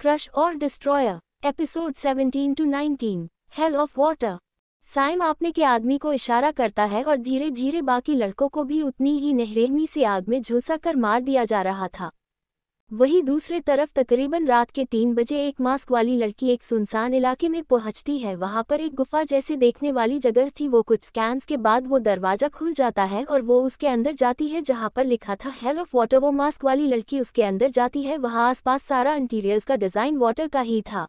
Crush और destroyer, episode 17 to 19, hell of water. साइम आपने के आदमी को इशारा करता है और धीरे धीरे बाकी लड़कों को भी उतनी ही नहरेमी से आग में झुलसा कर मार दिया जा रहा था। वहीं दूसरे तरफ तकरीबन रात के 3 बजे एक मास्क वाली लड़की एक सुनसान इलाके में पहुंचती है। वहां पर एक गुफा जैसे देखने वाली जगह थी। वो कुछ स्कैन्स के बाद वो दरवाजा खुल जाता है और वो उसके अंदर जाती है जहां पर लिखा था हेल ऑफ वाटर। वो मास्क वाली लड़की उसके अंदर जाती है। वहां आसपास सारा इंटीरियर्स का डिजाइन वाटर का ही था।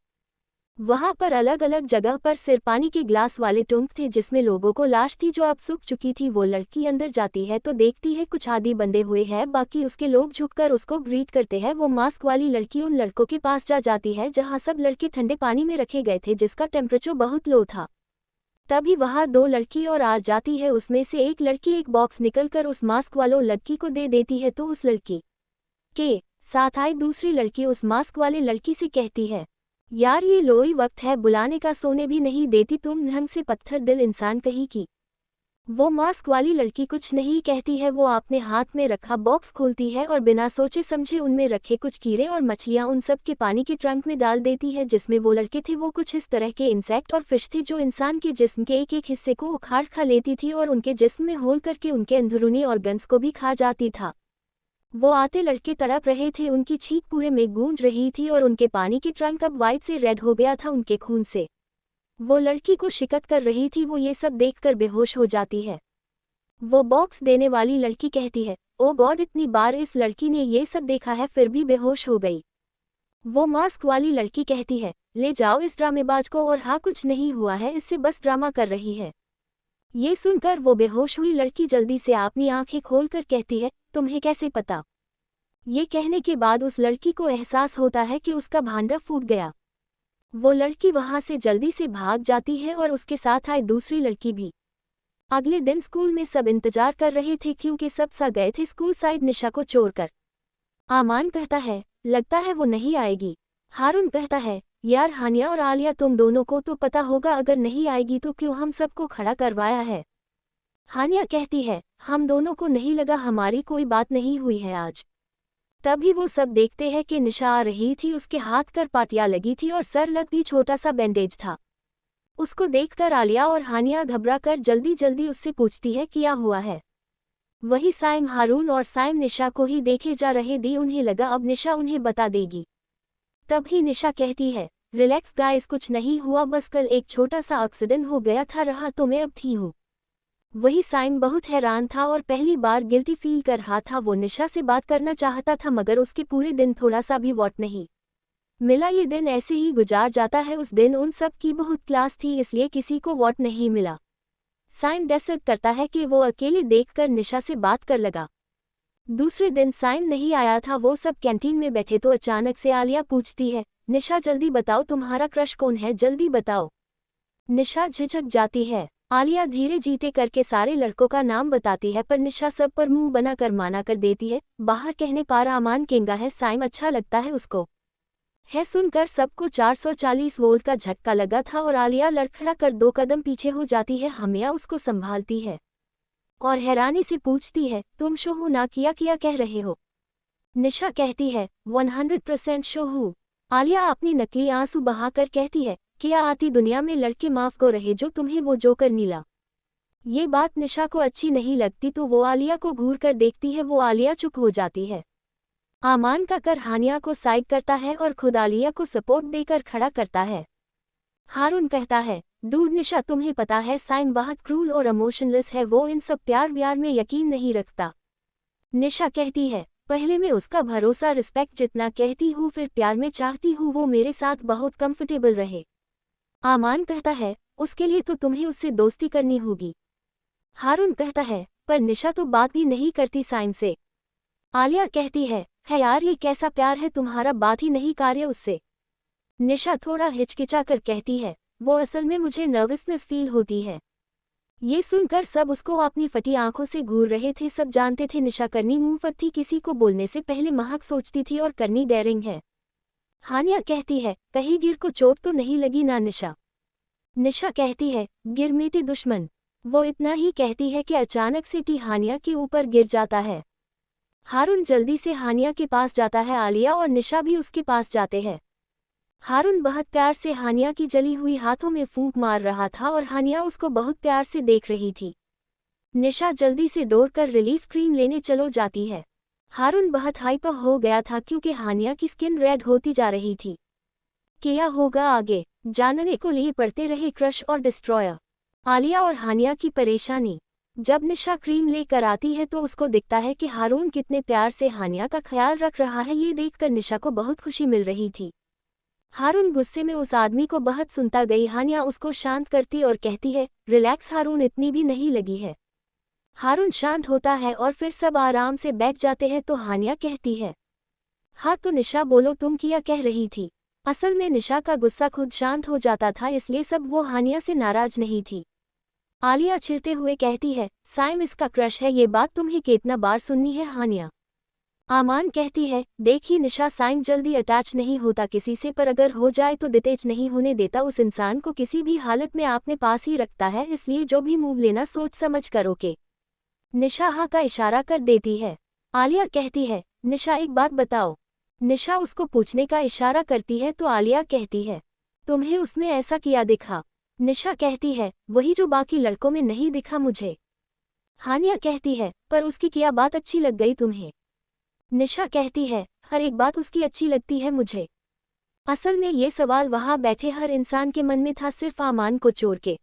वहां पर अलग अलग जगह पर सिर्फ पानी के ग्लास वाले टुंक थे जिसमें लोगों को लाश थी जो अब सूख चुकी थी। वो लड़की अंदर जाती है तो देखती है कुछ आदि बंधे हुए हैं, बाकी उसके लोग झुककर उसको ग्रीट करते हैं। वो मास्क वाली लड़की उन लड़कों के पास जाती है जहां सब लड़के ठंडे पानी में रखे गए थे जिसका टेम्परेचर बहुत लो था। तभी वहां 2 लड़की और आ जाती है। उसमें से एक लड़की एक बॉक्स निकलकर उस मास्क वालों लड़की को दे देती है तो उस लड़की के साथ आई दूसरी लड़की उस मास्क वाले लड़की से कहती है, यार ये लोई वक्त है बुलाने का, सोने भी नहीं देती तुम ढंग से, पत्थर दिल इंसान कहीं की। वो मास्क वाली लड़की कुछ नहीं कहती है। वो अपने हाथ में रखा बॉक्स खोलती है और बिना सोचे समझे उनमें रखे कुछ कीड़े और मछलियां उन सब के पानी के ट्रंक में डाल देती है जिसमें वो लड़के थे। वो कुछ इस तरह के इंसेक्ट और फिश थे जो इंसान के जिस्म के एक एक हिस्से को उखाड़ खा लेती थी और उनके जिस्म में होल करके उनके अंदरूनी ऑर्गन्स को भी खा जाती था। वो आते लड़के तड़प रहे थे, उनकी चीख पूरे में गूंज रही थी और उनके पानी की ट्रंक अब वाइट से रेड हो गया था उनके खून से। वो लड़की को शिकत कर रही थी। वो ये सब देखकर बेहोश हो जाती है। वो बॉक्स देने वाली लड़की कहती है, ओ गॉड, इतनी बार इस लड़की ने ये सब देखा है फिर भी बेहोश हो गई। वो मास्क वाली लड़की कहती है, ले जाओ इस ड्रामेबाज को, और हाँ कुछ नहीं हुआ है, इससे बस ड्रामा कर रही है। ये सुनकर वो बेहोश हुई लड़की जल्दी से अपनी आंखें खोलकर कहती है, तुम्हें कैसे पता? ये कहने के बाद उस लड़की को एहसास होता है कि उसका भांडा फूट गया। वो लड़की वहां से जल्दी से भाग जाती है और उसके साथ आई दूसरी लड़की भी। अगले दिन स्कूल में सब इंतजार कर रहे थे क्योंकि सब सा गए थे स्कूल साइड निशा को छोड़कर। आमान कहता है, लगता है वो नहीं आएगी। हारून कहता है, यार हानिया और आलिया तुम दोनों को तो पता होगा, अगर नहीं आएगी तो क्यों हम सबको खड़ा करवाया है। हानिया कहती है, हम दोनों को नहीं लगा, हमारी कोई बात नहीं हुई है आज। तभी वो सब देखते हैं कि निशा आ रही थी। उसके हाथ कर पाटियां लगी थी और सर लग भी छोटा सा बैंडेज था। उसको देखकर आलिया और हानिया घबरा कर जल्दी जल्दी उससे पूछती है क्या हुआ है। वही साइम हारून और साइम निशा को ही देखे जा रहे दी। उन्हें लगा अब निशा उन्हें बता देगी। तभी निशा कहती है, रिलैक्स गाइस, कुछ नहीं हुआ, बस कल एक छोटा सा एक्सीडेंट हो गया था, रहा तो मैं अब थी हूँ। वही साइम बहुत हैरान था और पहली बार गिल्टी फील कर रहा था। वो निशा से बात करना चाहता था मगर उसके पूरे दिन थोड़ा सा भी वॉट नहीं मिला। ये दिन ऐसे ही गुजार जाता है। उस दिन उन सब की बहुत क्लास थी इसलिए किसी को वॉट नहीं मिला। साइम डिसाइड करता है कि वो अकेले देखकर निशा से बात कर लगा। दूसरे दिन साइम नहीं आया था। वो सब कैंटीन में बैठे तो अचानक से आलिया पूछती है, निशा जल्दी बताओ तुम्हारा क्रश कौन है, जल्दी बताओ। निशा झिझक जाती है। आलिया धीरे जीते करके सारे लड़कों का नाम बताती है पर निशा सब पर मुंह बनाकर माना कर देती है। बाहर कहने पारा अमान केंगा है, साइम अच्छा लगता है उसको है। सुनकर सबको 440 वोल्ट का झटका लगा था और आलिया लड़खड़ा कर 2 कदम पीछे हो जाती है। हमिया उसको संभालती है और हैरानी से पूछती है, तुम शो हो ना, किया किया कह रहे हो? निशा कहती है, 100% शो हूँ। आलिया अपनी नकली आंसू बहाकर कहती है, क्या आती दुनिया में लड़के माफ को रहे जो तुम्हें वो जोकर नीला। ये बात निशा को अच्छी नहीं लगती तो वो आलिया को घूर कर देखती है। वो आलिया चुप हो जाती है। आमान का कर हानिया को साइड करता है और खुद आलिया को सपोर्ट देकर खड़ा करता है। हारून कहता है, डूड निशा तुम्हें पता है साइम बहुत क्रूल और इमोशनलेस है, वो इन सब प्यार व्यार में यकीन नहीं रखता। निशा कहती है, पहले मैं उसका भरोसा रिस्पेक्ट जितना कहती हूँ, फिर प्यार में चाहती हूँ वो मेरे साथ बहुत कंफर्टेबल रहे। आमान कहता है, उसके लिए तो तुम्हें उससे दोस्ती करनी होगी। हारून कहता है, पर निशा तो बात भी नहीं करती साइम से। आलिया कहती है यार ये कैसा प्यार है तुम्हारा, बात ही नहीं कार्य उससे। निशा थोड़ा हिचकिचा कर कहती है, वो असल में मुझे नर्वसनेस फील होती है। ये सुनकर सब उसको अपनी फटी आंखों से घूर रहे थे। सब जानते थे निशा करनी मुंहफट थी, किसी को बोलने से पहले महक सोचती थी और करनी डेयरिंग है। हानिया कहती है, कहीं गिर को चोट तो नहीं लगी ना निशा? निशा कहती है, गिर मेरे दुश्मन। वो इतना ही कहती है कि अचानक से टी हानिया के ऊपर गिर जाता है। हारून जल्दी से हानिया के पास जाता है। आलिया और निशा भी उसके पास जाते हैं। हारून बहुत प्यार से हानिया की जली हुई हाथों में फूंक मार रहा था और हानिया उसको बहुत प्यार से देख रही थी। निशा जल्दी से दौड़कर रिलीफ क्रीम लेने चलो जाती है। हारून बहुत हाइपर हो गया था क्योंकि हानिया की स्किन रेड होती जा रही थी। क्या होगा आगे जानने को लिए पड़ते रहे क्रश और डिस्ट्रॉयर। आलिया और हानिया की परेशानी। जब निशा क्रीम लेकर आती है तो उसको दिखता है कि हारून कितने प्यार से हानिया का ख्याल रख रहा है। ये देखकर निशा को बहुत खुशी मिल रही थी। हारून गुस्से में उस आदमी को बहुत सुनता गई। हानिया उसको शांत करती और कहती है, रिलैक्स हारून, इतनी भी नहीं लगी है। हारून शांत होता है और फिर सब आराम से बैठ जाते हैं तो हानिया कहती है, हाँ तो निशा बोलो, तुम क्या कह रही थी। असल में निशा का गुस्सा खुद शांत हो जाता था, इसलिए सब वो हानिया से नाराज नहीं थी। आलिया चिढ़ते हुए कहती है, साइम इसका क्रश है, ये बात तुम्हें कितना बार सुननी है। हानिया आमान कहती है, देखिए निशा, साइम जल्दी अटैच नहीं होता किसी से, पर अगर हो जाए तो डिटैच नहीं होने देता। उस इंसान को किसी भी हालत में अपने पास ही रखता है, इसलिए जो भी मूव लेना सोच समझ करो के। निशा हाँ का इशारा कर देती है। आलिया कहती है, निशा एक बात बताओ। निशा उसको पूछने का इशारा करती है तो आलिया कहती है, तुम्हें उसमें ऐसा किया दिखा। निशा कहती है, वही जो बाकी लड़कों में नहीं दिखा मुझे। हानिया कहती है, पर उसकी क्या बात अच्छी लग गई तुम्हें। निशा कहती है, हर एक बात उसकी अच्छी लगती है मुझे। असल में ये सवाल वहाँ बैठे हर इंसान के मन में था, सिर्फ आमान को छोड़ के।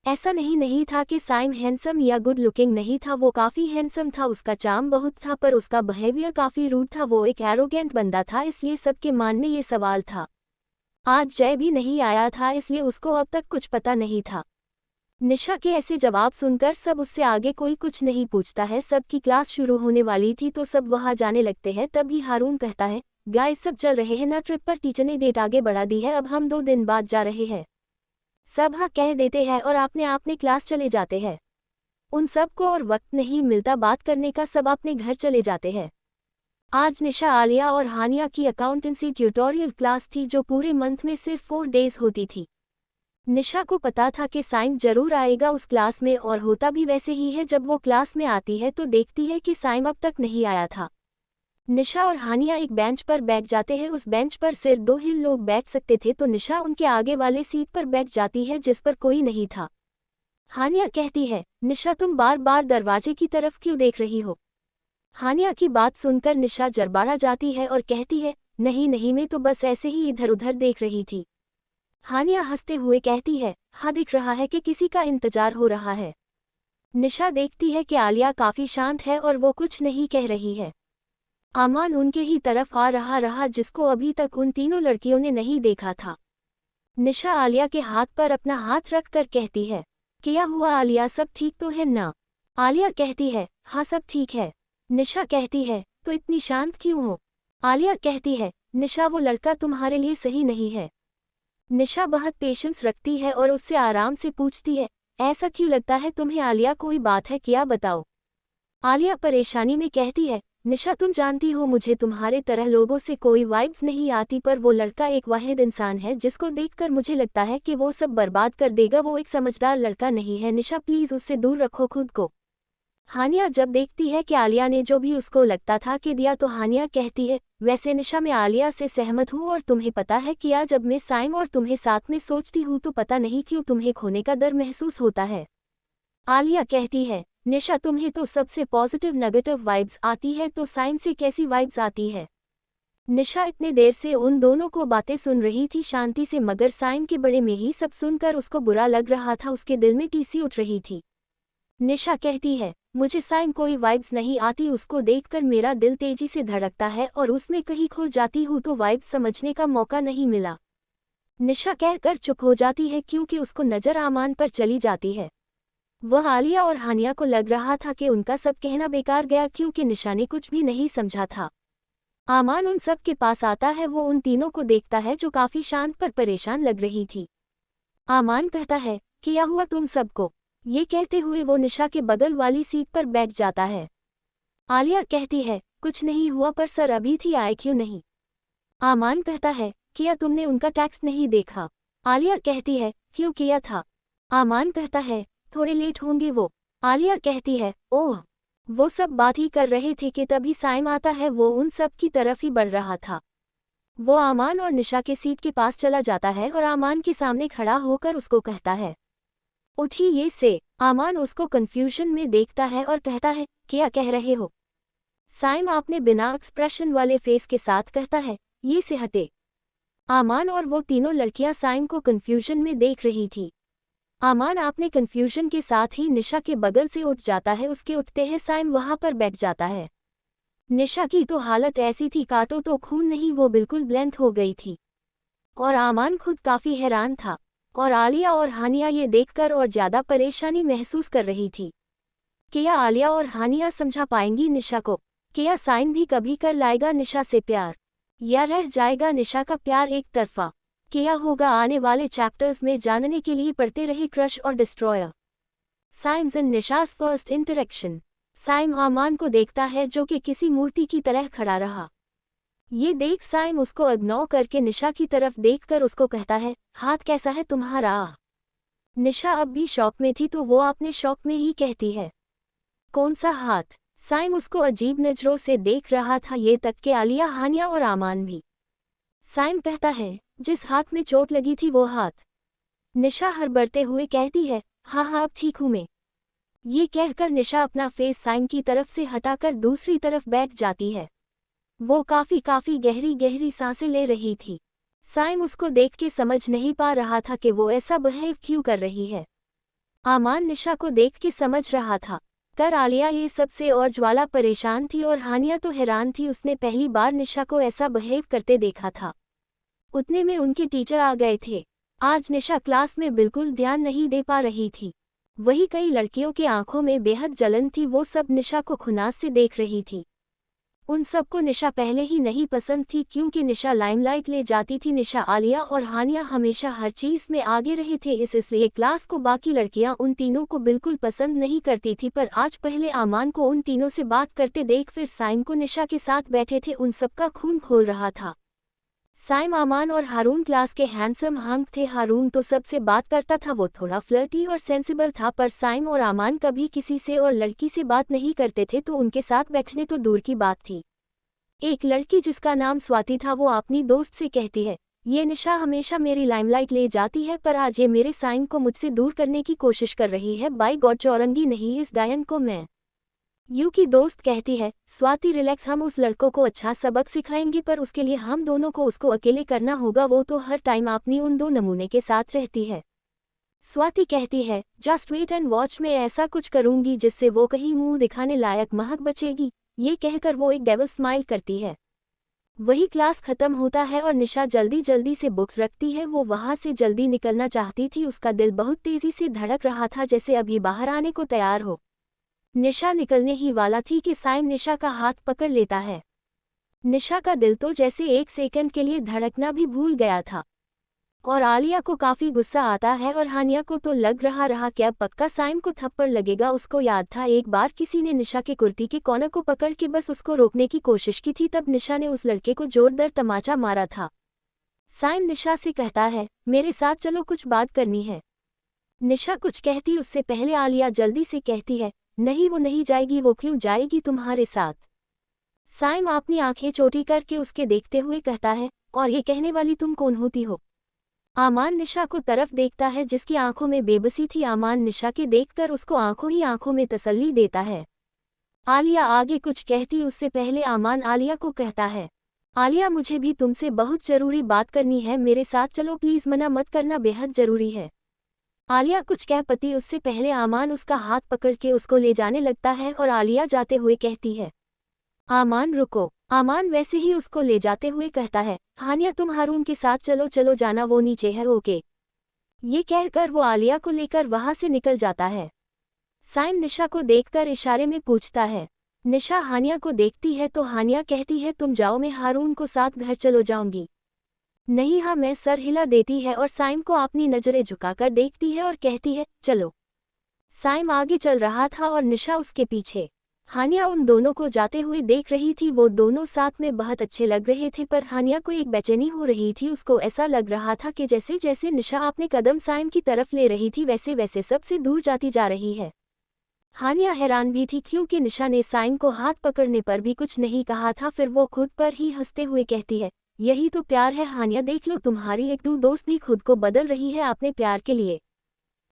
ऐसा नहीं था कि साइम हैंडसम या गुड लुकिंग नहीं था, वो काफ़ी हैंडसम था, उसका चार्म बहुत था, पर उसका बिहेवियर काफ़ी रूड था, वो एक एरोगेंट बंदा था, इसलिए सबके मन में ये सवाल था। आज जय भी नहीं आया था, इसलिए उसको अब तक कुछ पता नहीं था। निशा के ऐसे जवाब सुनकर सब उससे आगे कोई कुछ नहीं पूछता है। सबकी क्लास शुरू होने वाली थी तो सब वहाँ जाने लगते हैं। तभी हारून कहता है, गाइस सब चल रहे हैं ना ट्रिप पर, टीचर ने डेट आगे बढ़ा दी है, अब हम 2 दिन बाद जा रहे हैं। सब हाँ कह देते हैं और अपने क्लास चले जाते हैं। उन सब को और वक्त नहीं मिलता बात करने का, सब अपने घर चले जाते हैं। आज निशा, आलिया और हानिया की अकाउंटेंसी ट्यूटोरियल क्लास थी जो पूरे मंथ में सिर्फ 4 डेज होती थी। निशा को पता था कि साइम जरूर आएगा उस क्लास में, और होता भी वैसे ही है। जब वो क्लास में आती है तो देखती है कि साइम अब तक नहीं आया था। निशा और हानिया एक बेंच पर बैठ जाते हैं। उस बेंच पर सिर्फ 2 ही लोग बैठ सकते थे, तो निशा उनके आगे वाले सीट पर बैठ जाती है जिस पर कोई नहीं था। हानिया कहती है, निशा तुम बार बार दरवाजे की तरफ क्यों देख रही हो। हानिया की बात सुनकर निशा जरबाड़ा जाती है और कहती है, नहीं मैं तो बस ऐसे ही इधर उधर देख रही थी। हानिया हंसते हुए कहती है, हाँ दिख रहा है कि किसी का इंतजार हो रहा है। निशा देखती है कि आलिया काफी शांत है और वो कुछ नहीं कह रही है। आमान उनके ही तरफ आ रहा जिसको अभी तक उन तीनों लड़कियों ने नहीं देखा था। निशा आलिया के हाथ पर अपना हाथ रख कर कहती है, क्या हुआ आलिया, सब ठीक तो है ना। आलिया कहती है, हाँ सब ठीक है। निशा कहती है, तो इतनी शांत क्यों हो। आलिया कहती है, निशा वो लड़का तुम्हारे लिए सही नहीं है। निशा बहुत पेशेंस रखती है और उससे आराम से पूछती है, ऐसा क्यों लगता है तुम्हें आलिया, कोई बात है क्या, बताओ। आलिया परेशानी में कहती है, निशा तुम जानती हो मुझे तुम्हारे तरह लोगों से कोई वाइब्स नहीं आती, पर वो लड़का एक वाहिद इंसान है जिसको देखकर मुझे लगता है कि वो सब बर्बाद कर देगा। वो एक समझदार लड़का नहीं है। निशा प्लीज उससे दूर रखो खुद को। हानिया जब देखती है कि आलिया ने जो भी उसको लगता था कि दिया, तो हानिया कहती है, वैसे निशा मैं आलिया से सहमत हूँ, और तुम्हें पता है कि जब मैं साइम और तुम्हें साथ में सोचती हूँ तो पता नहीं क्यों तुम्हें खोने का डर महसूस होता है। आलिया कहती है, निशा तुम्हें तो सबसे पॉजिटिव नेगेटिव वाइब्स आती है, तो साइम से कैसी वाइब्स आती है। निशा इतने देर से उन दोनों को बातें सुन रही थी शांति से, मगर साइम के बड़े में ही सब सुनकर उसको बुरा लग रहा था, उसके दिल में टीसी उठ रही थी। निशा कहती है, मुझे साइम कोई वाइब्स नहीं आती, उसको देखकर मेरा दिल तेजी से धड़कता है और उसमें कहीं खो जाती हूँ तो वाइब्स समझने का मौका नहीं मिला। निशा कहकर चुप हो जाती है क्योंकि उसको नजर आमान पर चली जाती है। वह आलिया और हानिया को लग रहा था कि उनका सब कहना बेकार गया क्योंकि निशा ने कुछ भी नहीं समझा था। आमान उन सब के पास आता है, वो उन तीनों को देखता है जो काफी शांत पर परेशान लग रही थी। आमान कहता है, क्या हुआ तुम सबको। ये कहते हुए वो निशा के बगल वाली सीट पर बैठ जाता है। आलिया कहती है, कुछ नहीं हुआ, पर सर अभी थी आए क्यों नहीं। आमान कहता है, क्या तुमने उनका टेक्स्ट नहीं देखा। आलिया कहती है, क्यों किया था। आमान कहता है, थोड़े लेट होंगे वो। आलिया कहती है, ओह, वो सब बात ही कर रहे थे कि तभी साइम आता है, वो उन सब की तरफ ही बढ़ रहा था। वो आमान और निशा के सीट के पास चला जाता है और आमान के सामने खड़ा होकर उसको कहता है, उठिए से। आमान उसको कंफ्यूजन में देखता है और कहता है, क्या कह रहे हो? साइम आपने बिना एक्सप्रेशन वाले फेस के साथ कहता है, ये से हटे। आमान और वो तीनों लड़कियां साइम को कंफ्यूजन में देख रही थी। आमान आपने कंफ्यूजन के साथ ही निशा के बगल से उठ जाता है। उसके उठते ही साइम वहां पर बैठ जाता है। निशा की तो हालत ऐसी थी, काटो तो खून नहीं, वो बिल्कुल ब्लैंक हो गई थी। और आमान खुद काफी हैरान था। और आलिया और हानिया ये देखकर और ज्यादा परेशानी महसूस कर रही थी। क्या आलिया और हानिया समझा पाएंगी निशा को? क्या साइम भी कभी कर लाएगा निशा से प्यार, या रह जाएगा निशा का प्यार एक तरफा? क्या होगा आने वाले चैप्टर्स में जानने के लिए पढ़ते रहे क्रश और डिस्ट्रॉयर। साइम्स एंड निशास फर्स्ट इंटरेक्शन। साइम आमान को देखता है जो कि किसी मूर्ति की तरह खड़ा रहा। ये देख साइम उसको इग्नोर करके निशा की तरफ देखकर उसको कहता है, हाथ कैसा है तुम्हारा? निशा अब भी शॉक में थी तो वो अपने शॉक में ही कहती है, कौन सा हाथ? साइम उसको अजीब नजरों से देख रहा था, ये तक के आलिया, हानिया और आमान भी। साइम कहता है, जिस हाथ में चोट लगी थी वो हाथ। निशा हड़बड़ाते हुए कहती है, हाँ हाँ अब ठीक हूँ मैं। ये कहकर निशा अपना फेस साइम की तरफ से हटाकर दूसरी तरफ बैठ जाती है। वो काफी गहरी गहरी सांसें ले रही थी। साइम उसको देख के समझ नहीं पा रहा था कि वो ऐसा बिहेव क्यों कर रही है। आमान निशा को देख के समझ रहा था। कर आलिया ये सबसे और ज्वाला परेशान थी और हानिया तो हैरान थी, उसने पहली बार निशा को ऐसा बिहेव करते देखा था। उतने में उनके टीचर आ गए थे। आज निशा क्लास में बिल्कुल ध्यान नहीं दे पा रही थी। वही कई लड़कियों की आंखों में बेहद जलन थी, वो सब निशा को खुनास से देख रही थी। उन सबको निशा पहले ही नहीं पसंद थी क्योंकि निशा लाइमलाइट ले जाती थी। निशा, आलिया और हानिया हमेशा हर चीज में आगे रहे थे, इसलिए क्लास को बाकी लड़कियां उन तीनों को बिल्कुल पसंद नहीं करती थी। पर आज पहले आमान को उन तीनों से बात करते देख फिर साइम को निशा के साथ बैठे थे उन सबका खून खोल रहा था। साइम, आमान और हारून क्लास के हैंडसम हंक थे। हारून तो सबसे बात करता था, वो थोड़ा फ्लर्टी और सेंसिबल था, पर साइम और आमान कभी किसी से और लड़की से बात नहीं करते थे तो उनके साथ बैठने तो दूर की बात थी। एक लड़की जिसका नाम स्वाति था वो अपनी दोस्त से कहती है, ये निशा हमेशा मेरी लाइमलाइट ले जाती है पर आज ये मेरे साइम को मुझसे दूर करने की कोशिश कर रही है। बाय गॉड, चौरंगी नहीं इस डायन को मैं। यू की दोस्त कहती है, स्वाति रिलैक्स, हम उस लड़कों को अच्छा सबक सिखाएंगे पर उसके लिए हम दोनों को उसको अकेले करना होगा, वो तो हर टाइम अपनी उन दो नमूने के साथ रहती है। स्वाति कहती है, जस्ट वेट एंड वॉच, मैं ऐसा कुछ करूंगी जिससे वो कहीं मुंह दिखाने लायक महक बचेगी। ये कहकर वो एक डेविल स्माइल करती है। वही क्लास खत्म होता है और निशा जल्दी जल्दी से बुक्स रखती है। वो वहां से जल्दी निकलना चाहती थी, उसका दिल बहुत तेजी से धड़क रहा था जैसे अभी बाहर आने को तैयार हो। निशा निकलने ही वाला थी कि साइम निशा का हाथ पकड़ लेता है। निशा का दिल तो जैसे एक सेकंड के लिए धड़कना भी भूल गया था। और आलिया को काफी गुस्सा आता है और हानिया को तो लग रहा कि अब पक्का साइम को थप्पड़ लगेगा। उसको याद था एक बार किसी ने निशा के कुर्ती के कॉर्नर को पकड़ के बस उसको रोकने की कोशिश की थी, तब निशा ने उस लड़के को जोरदार तमाचा मारा था। साइम निशा से कहता है, मेरे साथ चलो, कुछ बात करनी है। निशा कुछ कहती उससे पहले आलिया जल्दी से कहती है, नहीं वो नहीं जाएगी। वो क्यों जाएगी तुम्हारे साथ? साइम अपनी आंखें चोटी करके उसके देखते हुए कहता है, और ये कहने वाली तुम कौन होती हो? आमान निशा को तरफ देखता है जिसकी आंखों में बेबसी थी। आमान निशा के देखकर उसको आंखों ही आंखों में तसल्ली देता है। आलिया आगे कुछ कहती उससे पहले आमान आलिया को कहता है, आलिया मुझे भी तुमसे बहुत जरूरी बात करनी है, मेरे साथ चलो प्लीज, मना मत करना, बेहद जरूरी है। आलिया कुछ कह पाती उससे पहले आमान उसका हाथ पकड़ के उसको ले जाने लगता है और आलिया जाते हुए कहती है, आमान रुको। आमान वैसे ही उसको ले जाते हुए कहता है, हानिया तुम हारून के साथ चलो, चलो जाना, वो नीचे है, ओके। ये कहकर वो आलिया को लेकर वहां से निकल जाता है। साइम निशा को देखकर इशारे में पूछता है। निशा हानिया को देखती है तो हानिया कहती है, तुम जाओ, मैं हारून को साथ घर चलो जाऊंगी। नहीं हाँ, मैं सर हिला देती है और साइम को अपनी नजरें झुकाकर देखती है और कहती है, चलो। साइम आगे चल रहा था और निशा उसके पीछे। हानिया उन दोनों को जाते हुए देख रही थी। वो दोनों साथ में बहुत अच्छे लग रहे थे पर हानिया को एक बेचैनी हो रही थी। उसको ऐसा लग रहा था कि जैसे जैसे निशा अपने कदम साइम की तरफ ले रही थी वैसे वैसे सबसे दूर जाती जा रही है। हानिया हैरान भी थी क्योंकि निशा ने साइम को हाथ पकड़ने पर भी कुछ नहीं कहा था। फिर वो खुद पर ही हंसते हुए कहती है, यही तो प्यार है हानिया, देख लो तुम्हारी एक दोस्त भी खुद को बदल रही है अपने प्यार के लिए।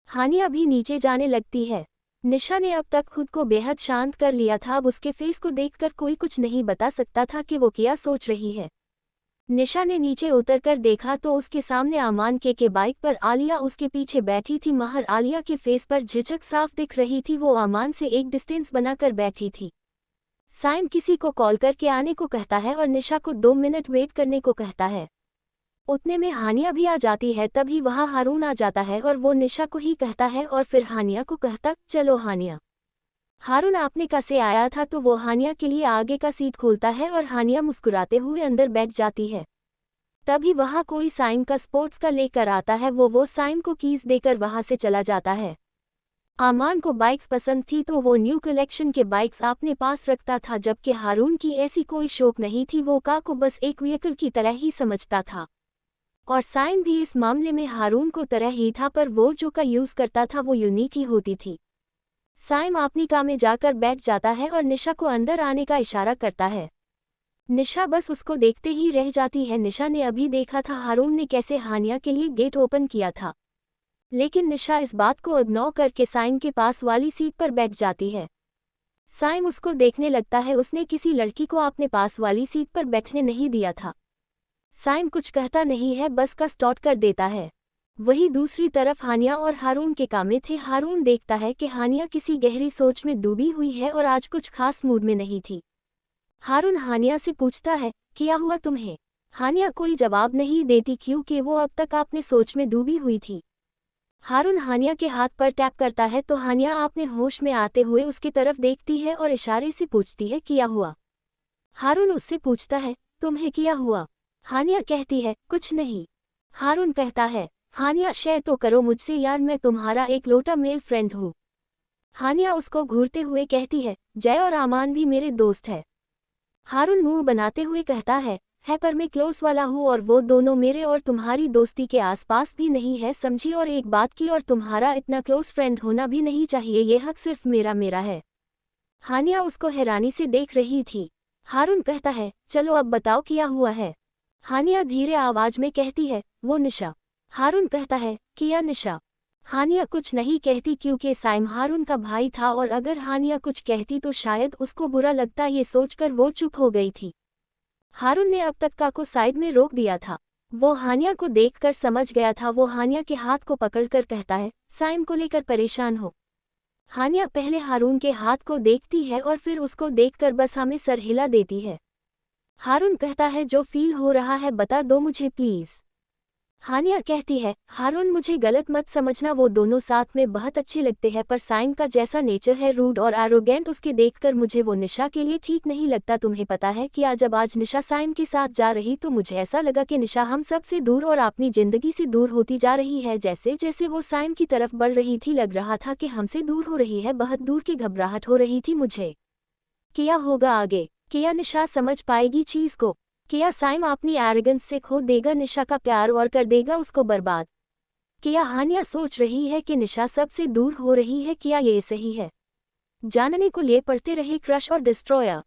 हानिया भी नीचे जाने लगती है। निशा ने अब तक खुद को बेहद शांत कर लिया था, अब उसके फेस को देखकर कोई कुछ नहीं बता सकता था कि वो क्या सोच रही है। निशा ने नीचे उतरकर देखा तो उसके सामने आमान के बाइक पर आलिया उसके पीछे बैठी थी। महर आलिया के फेस पर झिझक साफ दिख रही थी, वो आमान से एक डिस्टेंस बनाकर बैठी थी। साइम किसी को कॉल करके आने को कहता है और निशा को 2 मिनट वेट करने को कहता है। उतने में हानिया भी आ जाती है, तभी वहां हारून आ जाता है और वो निशा को ही कहता है और फिर हानिया को कहता, चलो हानिया। हारून आपने का से आया था तो वो हानिया के लिए आगे का सीट खोलता है और हानिया मुस्कुराते हुए अंदर बैठ जाती है। तभी वहां कोई साइम का स्पोर्ट्स का लेकर आता है, वो साइम को कीज देकर वहां से चला जाता है। आमान को बाइक्स पसंद थी तो वो न्यू कलेक्शन के बाइक्स अपने पास रखता था, जबकि हारून की ऐसी कोई शौक नहीं थी, वो कार को बस एक व्हीकल की तरह ही समझता था। और साइम भी इस मामले में हारून को तरह ही था, पर वो जो का यूज करता था वो यूनिक ही होती थी। साइम अपनी कार में जाकर बैठ जाता है और निशा को अंदर आने का इशारा करता है। निशा बस उसको देखते ही रह जाती है। निशा ने अभी देखा था हारून ने कैसे हानिया के लिए गेट ओपन किया था, लेकिन निशा इस बात को इग्नोर करके साइम के पास वाली सीट पर बैठ जाती है। साइम उसको देखने लगता है, उसने किसी लड़की को अपने पास वाली सीट पर बैठने नहीं दिया था। साइम कुछ कहता नहीं है, बस का स्टार्ट कर देता है। वही दूसरी तरफ हानिया और हारून के कामे थे। हारून देखता है कि हानिया किसी गहरी सोच में डूबी हुई है और आज कुछ खास मूड में नहीं थी। हारून हानिया से पूछता है, क्या हुआ तुम्हें? हानिया कोई जवाब नहीं देती क्योंकि वो अब तक अपने सोच में डूबी हुई थी। हारून हानिया के हाथ पर टैप करता है तो हानिया अपने होश में आते हुए उसकी तरफ देखती है और इशारे से पूछती है, क्या हुआ? हारून उससे पूछता है, तुम्हें क्या हुआ? हानिया कहती है, कुछ नहीं। हारून कहता है, हानिया शेयर तो करो मुझसे यार, मैं तुम्हारा एक लोटा मेल फ्रेंड हूँ। हानिया उसको घूरते हुए कहती है, जय और आमान भी मेरे दोस्त है। हारून मुंह बनाते हुए कहता है पर मैं क्लोज वाला हूँ और वो दोनों मेरे और तुम्हारी दोस्ती के आसपास भी नहीं है, समझी? और एक बात की, और तुम्हारा इतना क्लोज फ्रेंड होना भी नहीं चाहिए, ये हक सिर्फ मेरा है। हानिया उसको हैरानी से देख रही थी। हारून कहता है, चलो अब बताओ क्या हुआ है। हानिया धीरे आवाज में कहती है, वो निशा। हारून कहता है, क्या निशा? हानिया कुछ नहीं कहती क्योंकि साइम हारून का भाई था और अगर हानिया कुछ कहती तो शायद उसको बुरा लगता, ये सोचकर वो चुप हो गई थी। हारून ने अब तक का को साइड में रोक दिया था। वो हानिया को देखकर समझ गया था। वो हानिया के हाथ को पकड़कर कहता है, साइम को लेकर परेशान हो? हानिया पहले हारून के हाथ को देखती है और फिर उसको देखकर बस हमें सर हिला देती है। हारून कहता है, जो फील हो रहा है बता दो मुझे प्लीज। हानिया कहती है, हारून मुझे गलत मत समझना, वो दोनों साथ में बहुत अच्छे लगते हैं, पर साइम का जैसा नेचर है रूड और एरोगेंट, उसके देखकर मुझे वो निशा के लिए ठीक नहीं लगता। तुम्हें पता है कि जब आज निशा साइम के साथ जा रही तो मुझे ऐसा लगा कि निशा हम सब से दूर और अपनी जिंदगी से दूर होती जा रही है। जैसे जैसे वो साइम की तरफ बढ़ रही थी लग रहा था कि हमसे दूर हो रही है, बहुत दूर की घबराहट हो रही थी मुझे। क्या होगा आगे? क्या निशा समझ पाएगी चीज को? क्या साइम अपनी एरोगेंस से खो देगा निशा का प्यार और कर देगा उसको बर्बाद? क्या हानिया सोच रही है कि निशा सबसे दूर हो रही है? क्या ये सही है? जानने को लिए पढ़ते रहे क्रश और डिस्ट्रॉयर।